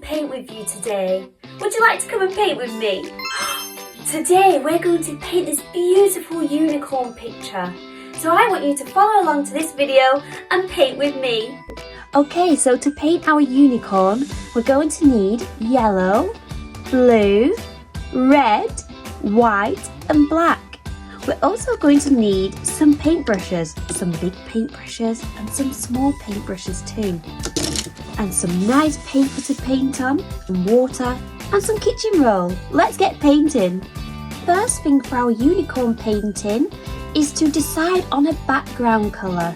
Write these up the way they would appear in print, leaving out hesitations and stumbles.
paint with you today. Would you like to come and paint with me? Today we're going to paint this beautiful unicorn picture. So I want you to follow along to this video and paint with me. Okay, so to paint our unicorn, we're going to need yellow, blue, red, white and black. We're also going to need some paintbrushes, some big paintbrushes and some small paintbrushes too. And some nice paper to paint on, and water and some kitchen roll. Let's get painting. First thing for our unicorn painting is to decide on a background colour.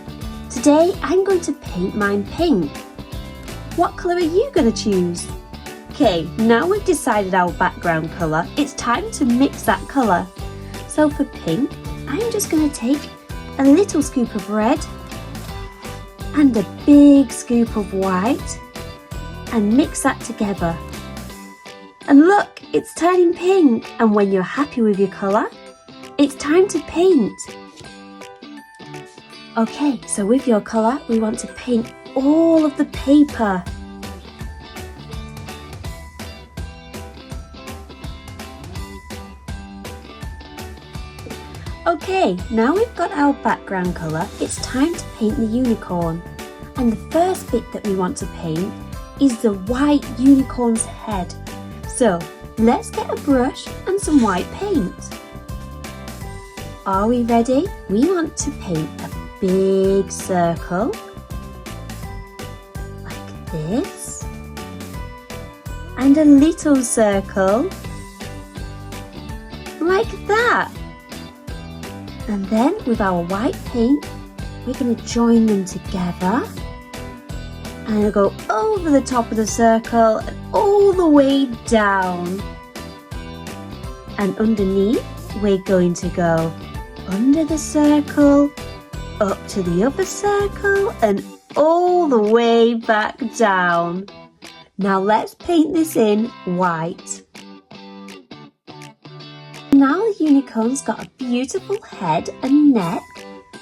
Today I'm going to paint mine pink. What colour are you going to choose? Okay, now we've decided our background colour, it's time to mix that colour. So for pink, I'm just going to take a little scoop of red and a big scoop of white and mix that together. And look, it's turning pink. And when you're happy with your colour, it's time to paint. Okay, so with your colour, we want to paint all of the paper. Okay, now we've got our background colour, it's time to paint the unicorn. And the first bit that we want to paint is the white unicorn's head. So, let's get a brush and some white paint. Are we ready? We want to paint a big circle, like this, and a little circle, like that. And then with our white paint, we're going to join them together and go over the top of the circle and all the way down. And underneath, we're going to go under the circle, up to the other circle and all the way back down. Now let's paint this in white. Now the unicorn's got a beautiful head and neck.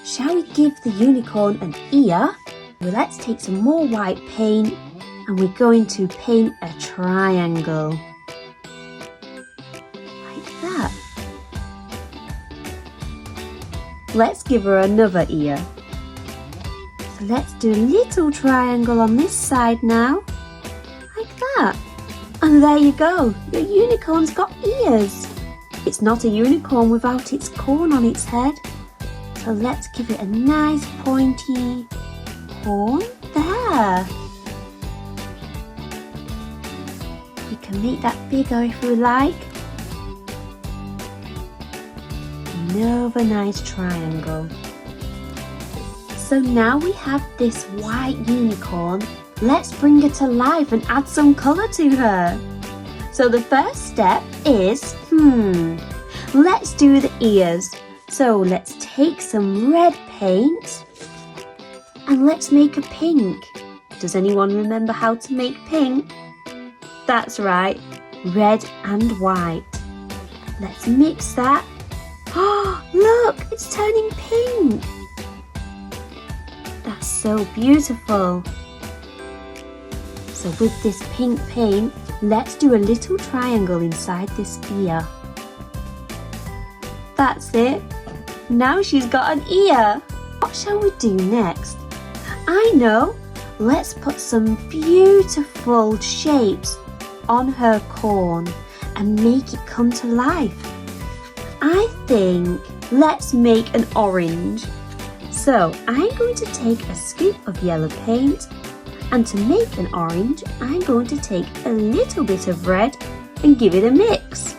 Shall we give the unicorn an ear? Well, let's take some more white paint and we're going to paint a triangle. Like that. Let's give her another ear. So let's do a little triangle on this side now. Like that. And there you go. Your unicorn's got ears. It's not a unicorn without its corn on its head. So let's give it a nice pointy horn there. We can make that bigger if we like. Another nice triangle. So now we have this white unicorn. Let's bring her to life and add some colour to her. So the first step is, let's do the ears. So let's take some red paint and let's make a pink. Does anyone remember how to make pink? That's right, red and white. Let's mix that. Oh, look, it's turning pink. That's so beautiful. So with this pink paint, let's do a little triangle inside this ear. That's it. Now she's got an ear. What shall we do next? I know. Let's put some beautiful shapes on her corn and make it come to life. I think let's make an orange. So I'm going to take a scoop of yellow paint, and to make an orange, I'm going to take a little bit of red and give it a mix.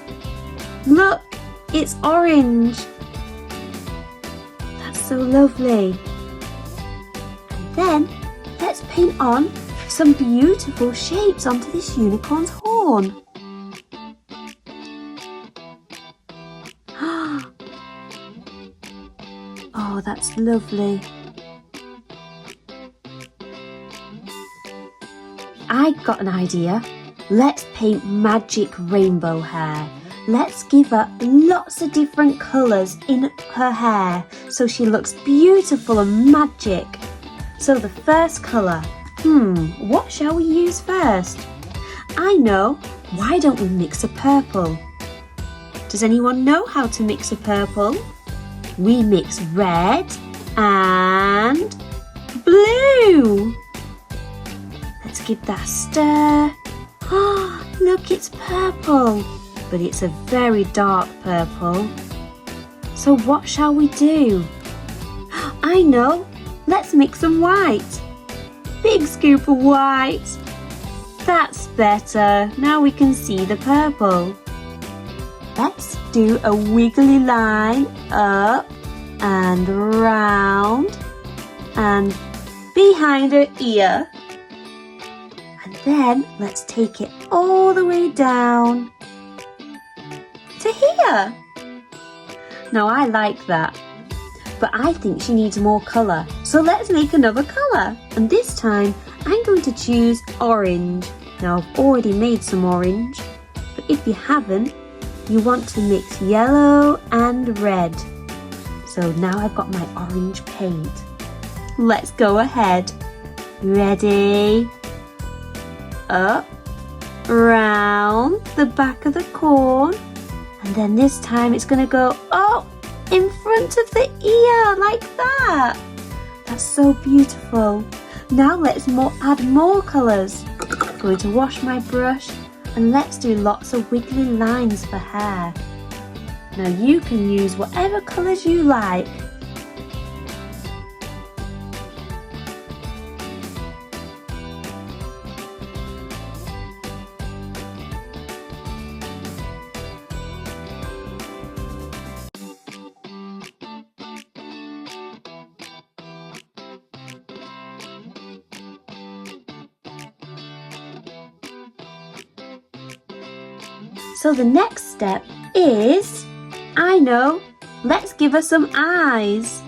Look, it's orange. That's so lovely. And then let's paint on some beautiful shapes onto this unicorn's horn. Oh, that's lovely. I got an idea. Let's paint magic rainbow hair. Let's give her lots of different colours in her hair so she looks beautiful and magic. So the first colour, what shall we use first? I know. Why don't we mix a purple? Does anyone know how to mix a purple? We mix red and blue. Let's give that a stir. Oh, look, it's purple, but it's a very dark purple. So what shall we do? I know. Let's mix some white. Big scoop of white. That's better. Now we can see the purple. Let's do a wiggly line up and round and behind her ear. And then let's take it all the way down to here. Now I like that, but I think she needs more colour. So let's make another colour. And this time I'm going to choose orange. Now I've already made some orange, but if you haven't, you want to mix yellow and red. So now I've got my orange paint. Let's go ahead. Ready? Up, round the back of the corn. And then this time it's going to go up in front of the ear like that. That's so beautiful. Now let's add more colours. I'm going to wash my brush and let's do lots of wiggly lines for hair. Now you can use whatever colours you like. So the next step is, I know, let's give her some eyes.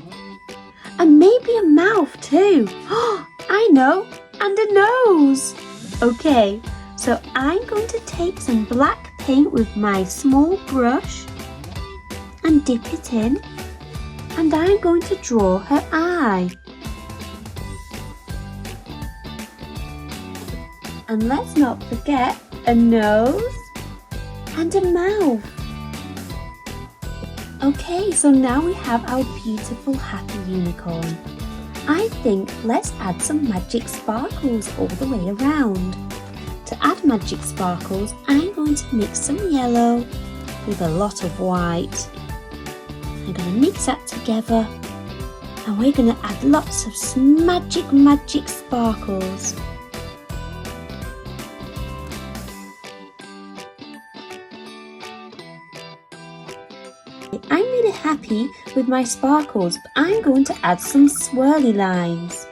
And maybe a mouth too. Oh, I know, and a nose. Okay, so I'm going to take some black paint with my small brush and dip it in. And I'm going to draw her eye. And let's not forget a nose and a mouth. Okay, so now we have our beautiful happy unicorn. I think let's add some magic sparkles all the way around. To add magic sparkles, I'm going to mix some yellow with a lot of white. I'm going to mix that together and we're going to add lots of magic sparkles. I'm really happy with my sparkles, but I'm going to add some swirly lines.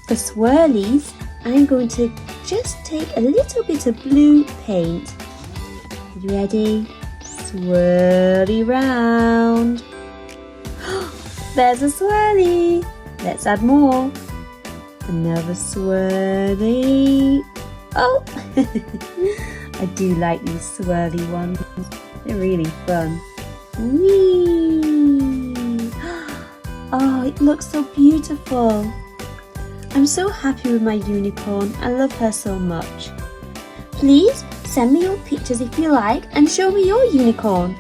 For swirlies, I'm going to just take a little bit of blue paint. You ready? Swirly round. There's a swirly. Let's add more. Another swirly. Oh, I do like these swirly ones. They're really fun. Whee! Oh, it looks so beautiful. I'm so happy with my unicorn. I love her so much. Please send me your pictures if you like and show me your unicorn.